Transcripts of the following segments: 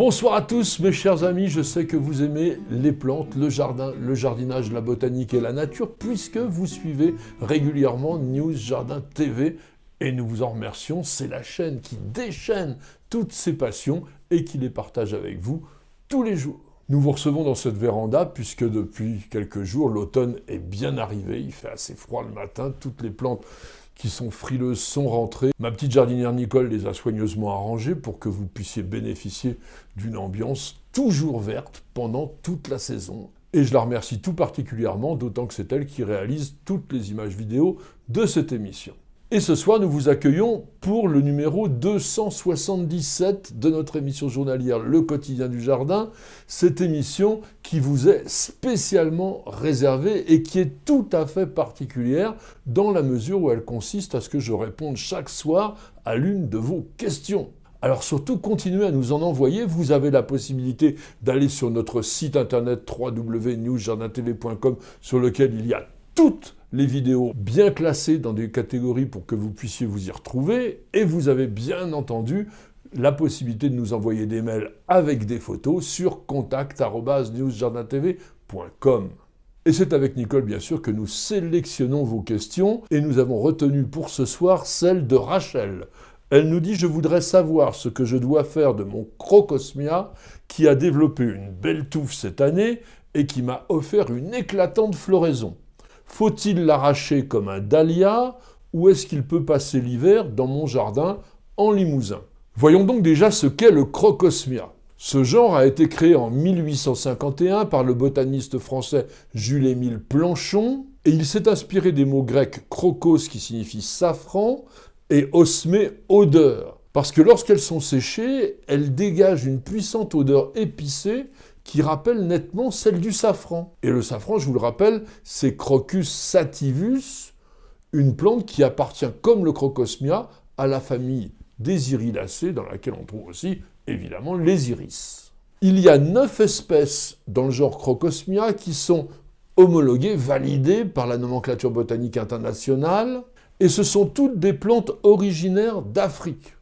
Bonsoir à tous mes chers amis, je sais que vous aimez les plantes, le jardin, le jardinage, la botanique et la nature, puisque vous suivez régulièrement News Jardin TV, et nous vous en remercions, c'est la chaîne qui déchaîne toutes ces passions et qui les partage avec vous tous les jours. Nous vous recevons dans cette véranda, puisque depuis quelques jours, l'automne est bien arrivé, il fait assez froid le matin, toutes les plantes qui sont frileuses sont rentrées. Ma petite jardinière Nicole les a soigneusement arrangées pour que vous puissiez bénéficier d'une ambiance toujours verte pendant toute la saison. Et je la remercie tout particulièrement, d'autant que c'est elle qui réalise toutes les images vidéo de cette émission. Et ce soir, nous vous accueillons pour le numéro 277 de notre émission journalière Le Quotidien du Jardin, cette émission qui vous est spécialement réservée et qui est tout à fait particulière dans la mesure où elle consiste à ce que je réponde chaque soir à l'une de vos questions. Alors surtout, continuez à nous en envoyer. Vous avez la possibilité d'aller sur notre site internet www.newsjardintv.com sur lequel il y a toutes les vidéos bien classées dans des catégories pour que vous puissiez vous y retrouver. Et vous avez bien entendu la possibilité de nous envoyer des mails avec des photos sur contact@newsjardintv.com. Et c'est avec Nicole, bien sûr, que nous sélectionnons vos questions. Et nous avons retenu pour ce soir celle de Rachel. Elle nous dit « Je voudrais savoir ce que je dois faire de mon Crocosmia qui a développé une belle touffe cette année et qui m'a offert une éclatante floraison. Faut-il l'arracher comme un dahlia ou est-ce qu'il peut passer l'hiver dans mon jardin en Limousin ?» Voyons donc déjà ce qu'est le Crocosmia. Ce genre a été créé en 1851 par le botaniste français Jules-Émile Planchon et il s'est inspiré des mots grecs crocos qui signifie safran et osmé odeur. Parce que lorsqu'elles sont séchées, elles dégagent une puissante odeur épicée qui rappelle nettement celle du safran. Et le safran, je vous le rappelle, c'est Crocus sativus, une plante qui appartient, comme le Crocosmia, à la famille des iridacées, dans laquelle on trouve aussi, évidemment, les iris. Il y a 9 espèces dans le genre Crocosmia qui sont homologuées, validées par la nomenclature botanique internationale, et ce sont toutes des plantes originaires d'Afrique,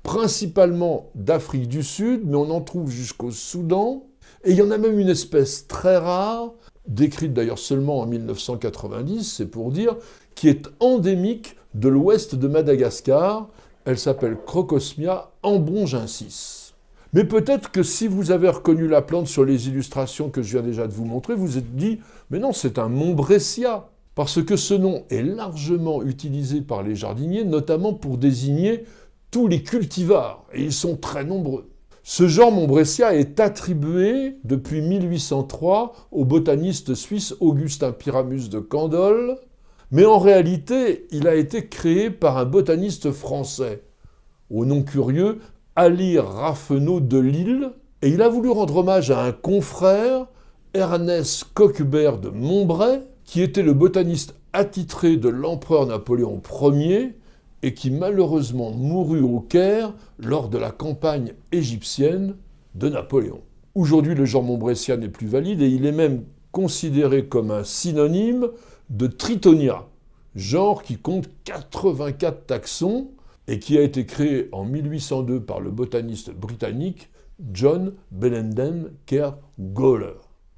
principalement d'Afrique du Sud, mais on en trouve jusqu'au Soudan. Et il y en a même une espèce très rare, décrite d'ailleurs seulement en 1990, c'est pour dire, qui est endémique de l'ouest de Madagascar. Elle s'appelle Crocosmia ambrongensis. Mais peut-être que si vous avez reconnu la plante sur les illustrations que je viens déjà de vous montrer, vous vous êtes dit « mais non, c'est un Montbressia ». Parce que ce nom est largement utilisé par les jardiniers, notamment pour désigner tous les cultivars, et ils sont très nombreux. Ce genre Montbressia est attribué depuis 1803 au botaniste suisse Augustin Pyramus de Candolle, mais en réalité, il a été créé par un botaniste français, au nom curieux, Alire Raffenot de Lille, et il a voulu rendre hommage à un confrère, Ernest Coquebert de Montbray, qui était le botaniste attitré de l'empereur Napoléon Ier et qui malheureusement mourut au Caire lors de la campagne égyptienne de Napoléon. Aujourd'hui, le genre Montbressia n'est plus valide et il est même considéré comme un synonyme de Tritonia, genre qui compte 84 taxons et qui a été créé en 1802 par le botaniste britannique John Bellenden Kerr Gawler.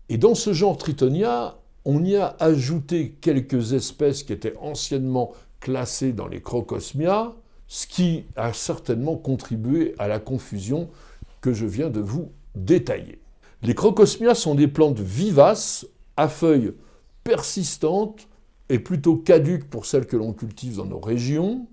Et dans ce genre Tritonia, on y a ajouté quelques espèces qui étaient anciennement classées dans les Crocosmia, ce qui a certainement contribué à la confusion que je viens de vous détailler. Les Crocosmia sont des plantes vivaces, à feuilles persistantes et plutôt caduques pour celles que l'on cultive dans nos régions,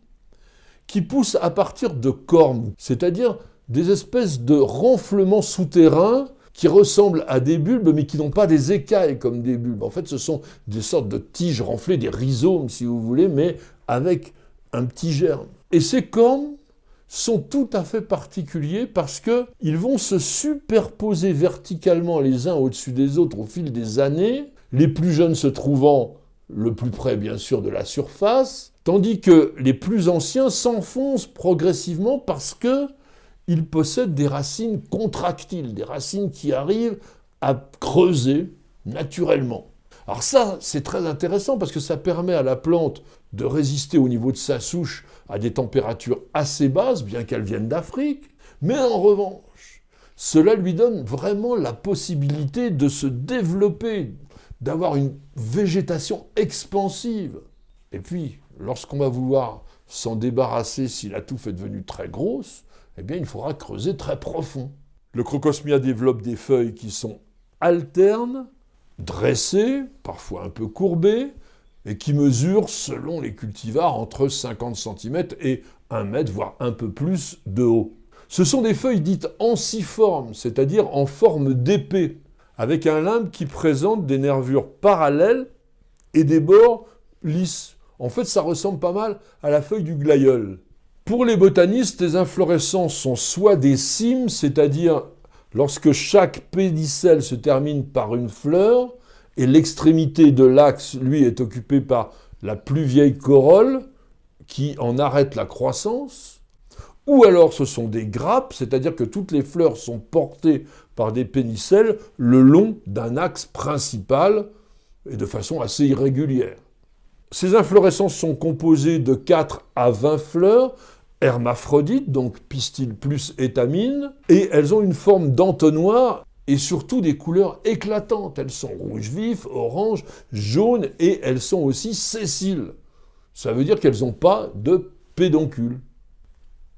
qui poussent à partir de cornes, c'est-à-dire des espèces de renflements souterrains qui ressemblent à des bulbes, mais qui n'ont pas des écailles comme des bulbes. En fait, ce sont des sortes de tiges renflées, des rhizomes, si vous voulez, mais avec un petit germe. Et ces cornes sont tout à fait particuliers parce qu'ils vont se superposer verticalement les uns au-dessus des autres au fil des années, les plus jeunes se trouvant le plus près, bien sûr, de la surface, tandis que les plus anciens s'enfoncent progressivement parce que ils possèdent des racines contractiles, des racines qui arrivent à creuser naturellement. Alors ça, c'est très intéressant parce que ça permet à la plante de résister au niveau de sa souche à des températures assez basses, bien qu'elles viennent d'Afrique. Mais en revanche, Cela lui donne vraiment la possibilité de se développer, d'avoir une végétation expansive. Et puis, lorsqu'on va vouloir s'en débarrasser si la touffe est devenue très grosse, eh bien, il faudra creuser très profond. Le Crocosmia développe des feuilles qui sont alternes, dressées, parfois un peu courbées, et qui mesurent, selon les cultivars, entre 50 cm et 1 mètre, voire un peu plus de haut. Ce sont des feuilles dites ensiformes, c'est-à-dire en forme d'épée, avec un limbe qui présente des nervures parallèles et des bords lisses. En fait, ça ressemble pas mal à la feuille du glaïeul. Pour les botanistes, les inflorescences sont soit des cymes, c'est-à-dire lorsque chaque pédicelle se termine par une fleur, et l'extrémité de l'axe, lui, est occupée par la plus vieille corolle, qui en arrête la croissance, ou alors ce sont des grappes, c'est-à-dire que toutes les fleurs sont portées par des pédicelles le long d'un axe principal, et de façon assez irrégulière. Ces inflorescences sont composées de 4 à 20 fleurs, hermaphrodites, donc pistils plus étamines, et elles ont une forme d'entonnoir et surtout des couleurs éclatantes. Elles sont rouge vif, orange, jaune, et elles sont aussi sessiles. Ça veut dire qu'elles n'ont pas de pédoncule.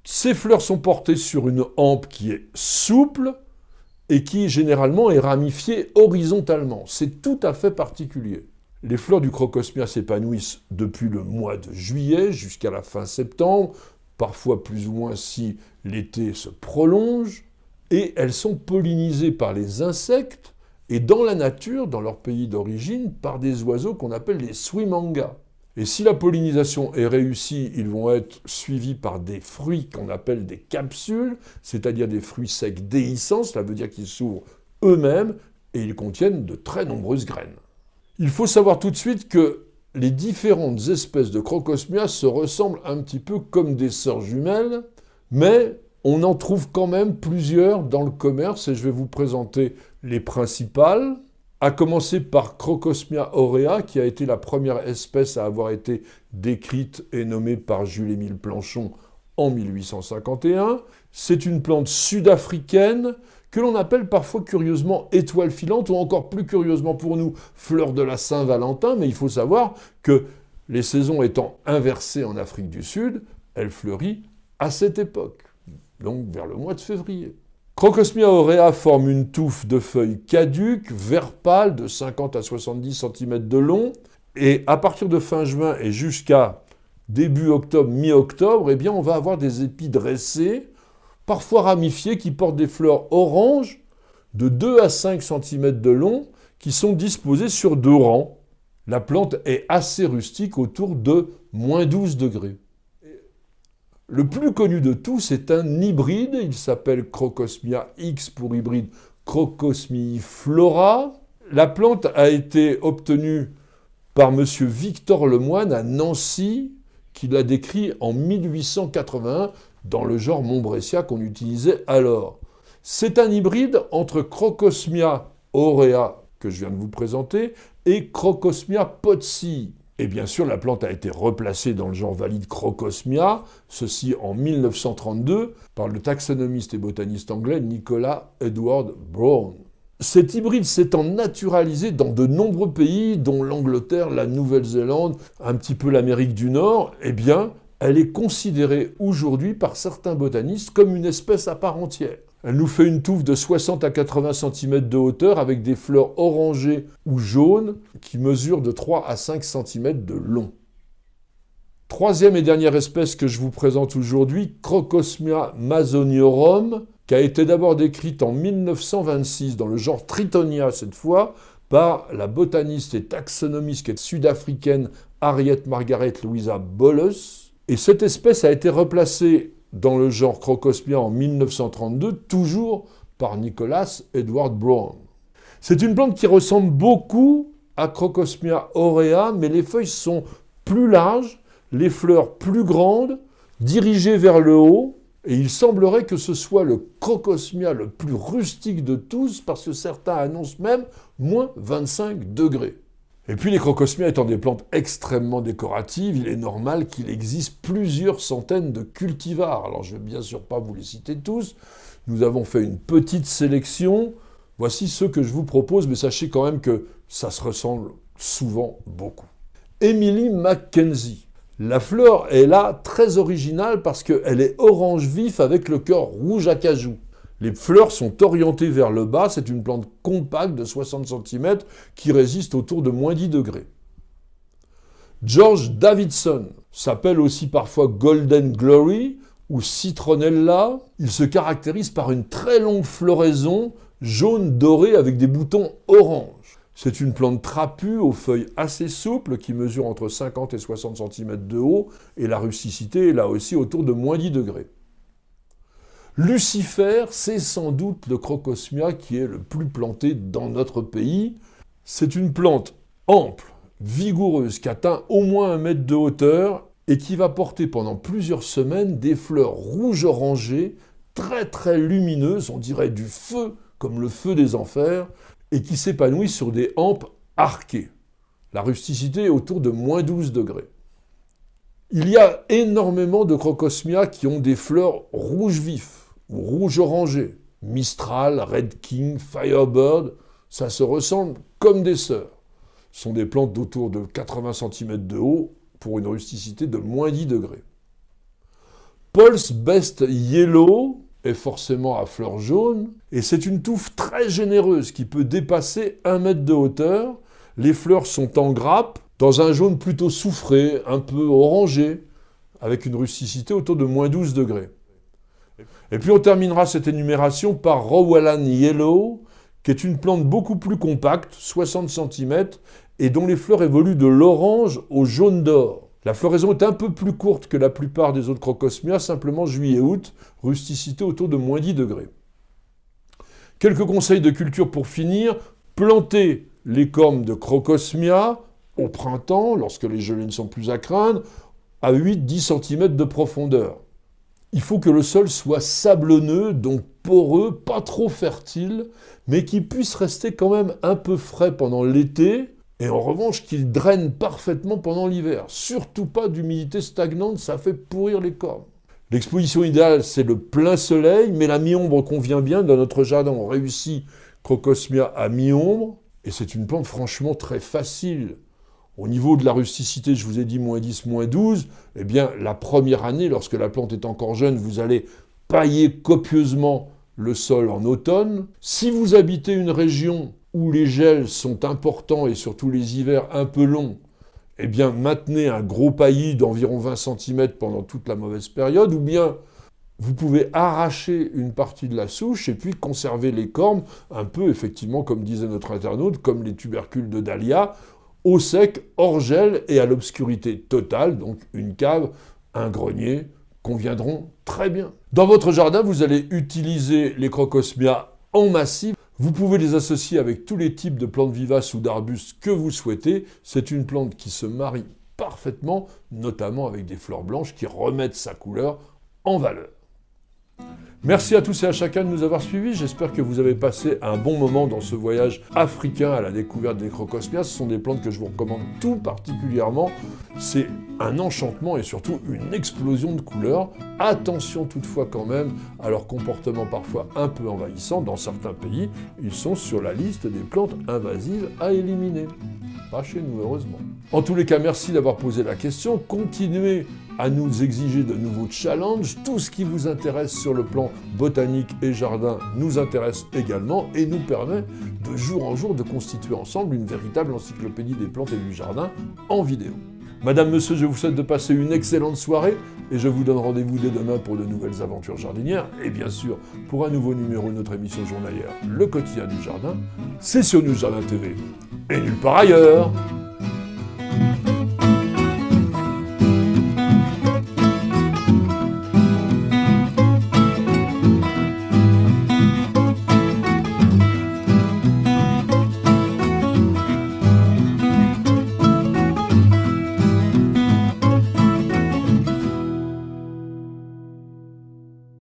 Ces fleurs sont portées sur une hampe qui est souple et qui généralement est ramifiée horizontalement. C'est tout à fait particulier. Les fleurs du Crocosmia s'épanouissent depuis le mois de juillet jusqu'à la fin septembre, parfois plus ou moins si l'été se prolonge, et elles sont pollinisées par les insectes et dans la nature, dans leur pays d'origine, par des oiseaux qu'on appelle les suimangas. Et si la pollinisation est réussie, ils vont être suivis par des fruits qu'on appelle des capsules, c'est-à-dire des fruits secs déhiscents, cela veut dire qu'ils s'ouvrent eux-mêmes et ils contiennent de très nombreuses graines. Il faut savoir tout de suite que les différentes espèces de Crocosmia se ressemblent un petit peu comme des sœurs jumelles, mais on en trouve quand même plusieurs dans le commerce et je vais vous présenter les principales, à commencer par Crocosmia aurea, qui a été la première espèce à avoir été décrite et nommée par Jules-Émile Planchon en 1851. C'est une plante sud-africaine que l'on appelle parfois curieusement étoile filante ou encore plus curieusement pour nous fleur de la Saint-Valentin, mais il faut savoir que les saisons étant inversées en Afrique du Sud, elle fleurit à cette époque, donc vers le mois de février. Crocosmia aurea forme une touffe de feuilles caduques, vert pâle, de 50 à 70 cm de long, et à partir de fin juin et jusqu'à début octobre, mi-octobre, eh bien on va avoir des épis dressés, parfois ramifiés, qui portent des fleurs oranges de 2 à 5 cm de long, qui sont disposées sur 2 rangs. La plante est assez rustique, autour de moins 12 degrés. Le plus connu de tous est un hybride, il s'appelle Crocosmia X pour hybride Crocosmiflora. La plante a été obtenue par M. Victor Lemoine à Nancy, qui l'a décrit en 1881 dans le genre Montbressia qu'on utilisait alors. C'est un hybride entre Crocosmia aurea, que je viens de vous présenter, et Crocosmia potsi. Et bien sûr, la plante a été replacée dans le genre valide Crocosmia, ceci en 1932, par le taxonomiste et botaniste anglais Nicholas Edward Brown. Cet hybride s'étant naturalisé dans de nombreux pays, dont l'Angleterre, la Nouvelle-Zélande, un petit peu l'Amérique du Nord, eh bien, elle est considérée aujourd'hui par certains botanistes comme une espèce à part entière. Elle nous fait une touffe de 60 à 80 cm de hauteur avec des fleurs orangées ou jaunes qui mesurent de 3 à 5 cm de long. Troisième et dernière espèce que je vous présente aujourd'hui, Crocosmia masoniorum, qui a été d'abord décrite en 1926 dans le genre Tritonia cette fois, par la botaniste et taxonomiste sud-africaine Harriet Margaret Louisa Bolles. Et cette espèce a été replacée dans le genre Crocosmia en 1932, toujours par Nicholas Edward Brown. C'est une plante qui ressemble beaucoup à Crocosmia aurea, mais les feuilles sont plus larges, les fleurs plus grandes, dirigées vers le haut, et il semblerait que ce soit le Crocosmia le plus rustique de tous, parce que certains annoncent même moins 25 degrés. Et puis les Crocosmia étant des plantes extrêmement décoratives, il est normal qu'il existe plusieurs centaines de cultivars. Alors je ne vais bien sûr pas vous les citer tous, Nous avons fait une petite sélection. Voici ceux que je vous propose, mais sachez quand même que ça se ressemble souvent beaucoup. Emily Mackenzie. La fleur est là très originale parce qu'elle est orange vif avec le cœur rouge acajou. Les fleurs sont orientées vers le bas, c'est une plante compacte de 60 cm qui résiste autour de moins 10 degrés. George Davidson s'appelle aussi parfois Golden Glory ou Citronella. Il se caractérise par une très longue floraison jaune doré avec des boutons orange. C'est une plante trapue aux feuilles assez souples qui mesure entre 50 et 60 cm de haut et la rusticité est là aussi autour de moins 10 degrés. Lucifer, c'est sans doute le crocosmia qui est le plus planté dans notre pays. C'est une plante ample, vigoureuse, qui atteint au moins 1 mètre de hauteur et qui va porter pendant plusieurs semaines des fleurs rouge-orangées, très très lumineuses, on dirait du feu, comme le feu des enfers, et qui s'épanouissent sur des hampes arquées. La rusticité est autour de moins 12 degrés. Il y a énormément de crocosmia qui ont des fleurs rouge vif ou rouge orangé. Mistral, Red King, Firebird, ça se ressemble comme des sœurs. Ce sont des plantes d'autour de 80 cm de haut pour une rusticité de moins 10 degrés. Paul's Best Yellow est forcément à fleurs jaunes et c'est une touffe très généreuse qui peut dépasser 1 mètre de hauteur. Les fleurs sont en grappe, dans un jaune plutôt soufré, un peu orangé, avec une rusticité autour de moins 12 degrés. Et puis on terminera cette énumération par Rowalan Yellow, qui est une plante beaucoup plus compacte, 60 cm, et dont les fleurs évoluent de l'orange au jaune d'or. La floraison est un peu plus courte que la plupart des autres crocosmia, simplement juillet-août, rusticité autour de moins 10 degrés. Quelques conseils de culture pour finir. Plantez les cornes de crocosmia au printemps, lorsque les gelées ne sont plus à craindre, à 8-10 cm de profondeur. Il faut que le sol soit sablonneux, donc poreux, pas trop fertile, mais qui puisse rester quand même un peu frais pendant l'été, et en revanche qu'il draine parfaitement pendant l'hiver. Surtout pas d'humidité stagnante, ça fait pourrir les cornes. L'exposition idéale, c'est le plein soleil, mais la mi-ombre convient bien. Dans notre jardin, on réussit crocosmia à mi-ombre, et c'est une plante franchement très facile. Au niveau de la rusticité, je vous ai dit moins 10, moins 12, eh bien la première année, lorsque la plante est encore jeune, vous allez pailler copieusement le sol en automne. Si vous habitez une région où les gels sont importants et surtout les hivers un peu longs, eh bien maintenez un gros paillis d'environ 20 cm pendant toute la mauvaise période, ou bien vous pouvez arracher une partie de la souche et puis conserver les cornes, un peu effectivement comme disait notre internaute, comme les tubercules de dahlia, au sec, hors gel et à l'obscurité totale, donc une cave, un grenier, conviendront très bien. Dans votre jardin, vous allez utiliser les crocosmia en massif. Vous pouvez les associer avec tous les types de plantes vivaces ou d'arbustes que vous souhaitez. C'est une plante qui se marie parfaitement, notamment avec des fleurs blanches qui remettent sa couleur en valeur. Merci à tous et à chacun de nous avoir suivis. J'espère que vous avez passé un bon moment dans ce voyage africain à la découverte des crocosmias. Ce sont des plantes que je vous recommande tout particulièrement. C'est un enchantement et surtout une explosion de couleurs. Attention toutefois quand même à leur comportement parfois un peu envahissant. Dans certains pays, ils sont sur la liste des plantes invasives à éliminer. Pas chez nous, heureusement. En tous les cas, merci d'avoir posé la question. Continuez à nous exiger de nouveaux challenges. Tout ce qui vous intéresse sur le plan botanique et jardin nous intéresse également et nous permet de jour en jour de constituer ensemble une véritable encyclopédie des plantes et du jardin en vidéo. Madame, monsieur, je vous souhaite de passer une excellente soirée et je vous donne rendez-vous dès demain pour de nouvelles aventures jardinières et bien sûr pour un nouveau numéro de notre émission journalière Le Quotidien du Jardin. C'est sur News Jardin TV et nulle part ailleurs.